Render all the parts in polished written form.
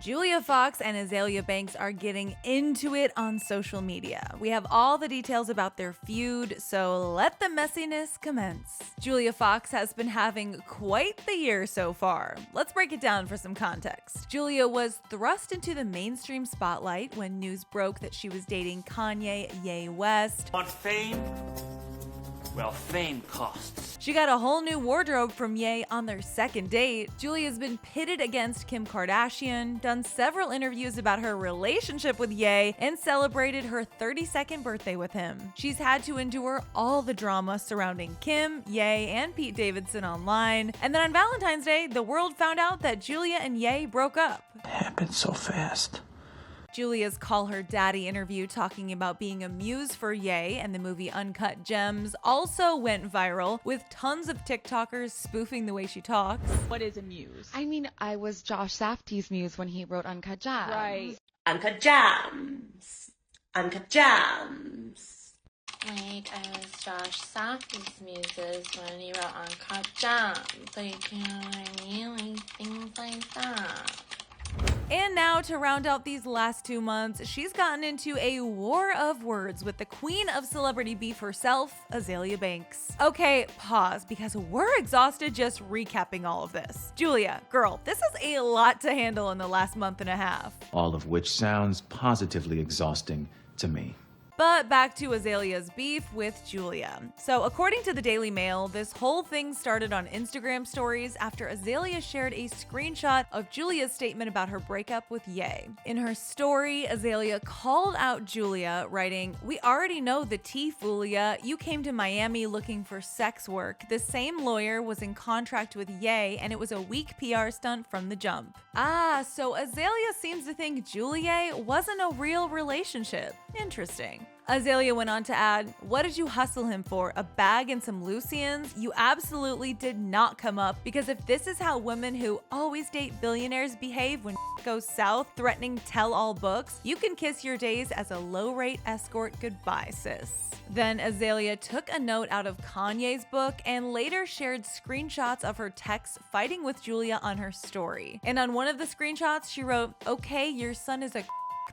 Julia Fox and Azealia Banks are getting into it on social media. We have all the details about their feud, so let the messiness commence. Julia Fox has been having quite the year so far. Let's break it down for some context. Julia was thrust into the mainstream spotlight when news broke that she was dating Kanye Ye West. Want fame? Well, fame costs. She got a whole new wardrobe from Ye on their second date. Julia's been pitted against Kim Kardashian, done several interviews about her relationship with Ye, and celebrated her 32nd birthday with him. She's had to endure all the drama surrounding Kim, Ye, and Pete Davidson online. And then on Valentine's Day, the world found out that Julia and Ye broke up. It happened so fast. Julia's Call Her Daddy interview talking about being a muse for Ye and the movie Uncut Gems also went viral, with tons of TikTokers spoofing the way she talks. What is a muse? I mean, I was Josh Safdie's muse when he wrote Uncut Gems. Right. Uncut Gems. Uncut Gems. Like, I was Josh Safdie's muses when he wrote Uncut Gems. Like, you know what I mean? Like, things like that. And now, to round out these last 2 months, she's gotten into a war of words with the queen of celebrity beef herself, Azealia Banks. Okay, pause, because we're exhausted just recapping all of this. Julia, girl, this is a lot to handle in the last month and a half. All of which sounds positively exhausting to me. But back to Azalea's beef with Julia. So according to the Daily Mail, this whole thing started on Instagram stories after Azealia shared a screenshot of Julia's statement about her breakup with Ye. In her story, Azealia called out Julia, writing, "We already know the tea, Fulia. You came to Miami looking for sex work. The same lawyer was in contract with Ye, and it was a weak PR stunt from the jump." So Azealia seems to think Julia wasn't a real relationship. Interesting. Azealia went on to add, "What did you hustle him for? A bag and some Lucians? You absolutely did not come up, because if this is how women who always date billionaires behave when goes south, threatening tell-all books, you can kiss your days as a low-rate escort goodbye, sis." Then Azealia took a note out of Kanye's book and later shared screenshots of her texts fighting with Julia on her story. And on one of the screenshots, she wrote, "Okay, your son is a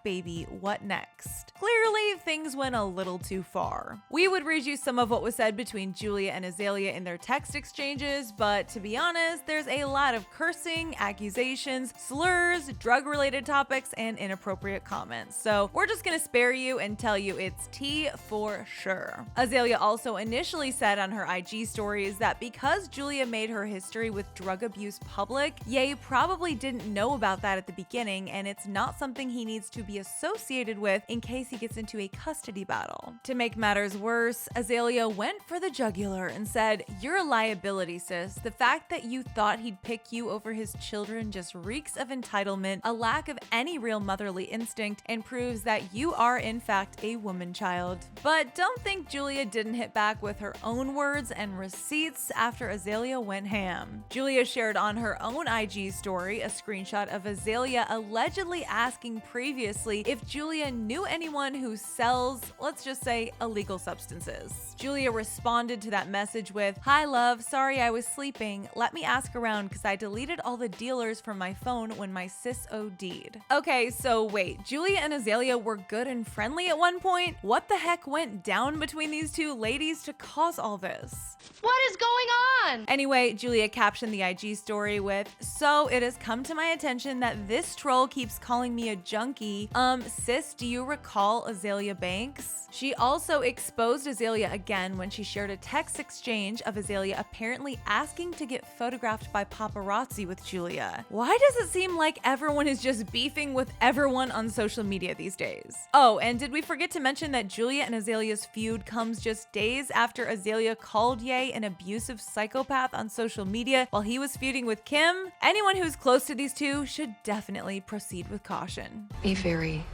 baby, what next?" Clearly, things went a little too far. We would read you some of what was said between Julia and Azealia in their text exchanges, but to be honest, there's a lot of cursing, accusations, slurs, drug-related topics, and inappropriate comments. So we're just gonna spare you and tell you it's tea for sure. Azealia also initially said on her IG stories that because Julia made her history with drug abuse public, Ye probably didn't know about that at the beginning, and it's not something he needs to be associated with in case he gets into a custody battle. To make matters worse, Azealia went for the jugular and said, "You're a liability, sis. The fact that you thought he'd pick you over his children just reeks of entitlement, a lack of any real motherly instinct, and proves that you are in fact a woman child." But don't think Julia didn't hit back with her own words and receipts after Azealia went ham. Julia shared on her own IG story a screenshot of Azealia allegedly asking previously if Julia knew anyone who sells, let's just say, illegal substances. Julia responded to that message with, "Hi love, sorry I was sleeping. Let me ask around because I deleted all the dealers from my phone when my sis OD'd." Okay, so wait, Julia and Azealia were good and friendly at one point? What the heck went down between these two ladies to cause all this? What is going on? Anyway, Julia captioned the IG story with, "So it has come to my attention that this troll keeps calling me a junkie. Sis, do you recall Azealia Banks?" She also exposed Azealia again when she shared a text exchange of Azealia apparently asking to get photographed by paparazzi with Julia. Why does it seem like everyone is just beefing with everyone on social media these days? Oh, and did we forget to mention that Julia and Azalea's feud comes just days after Azealia called Ye an abusive psychopath on social media while he was feuding with Kim? Anyone who's close to these two should definitely proceed with caution. Be very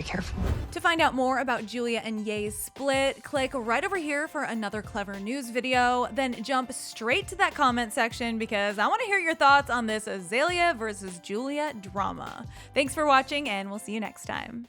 careful. To find out more about Julia and Ye's split, click right over here for another Clevver news video, then jump straight to that comment section because I want to hear your thoughts on this Azealia versus Julia drama. Thanks for watching, and we'll see you next time.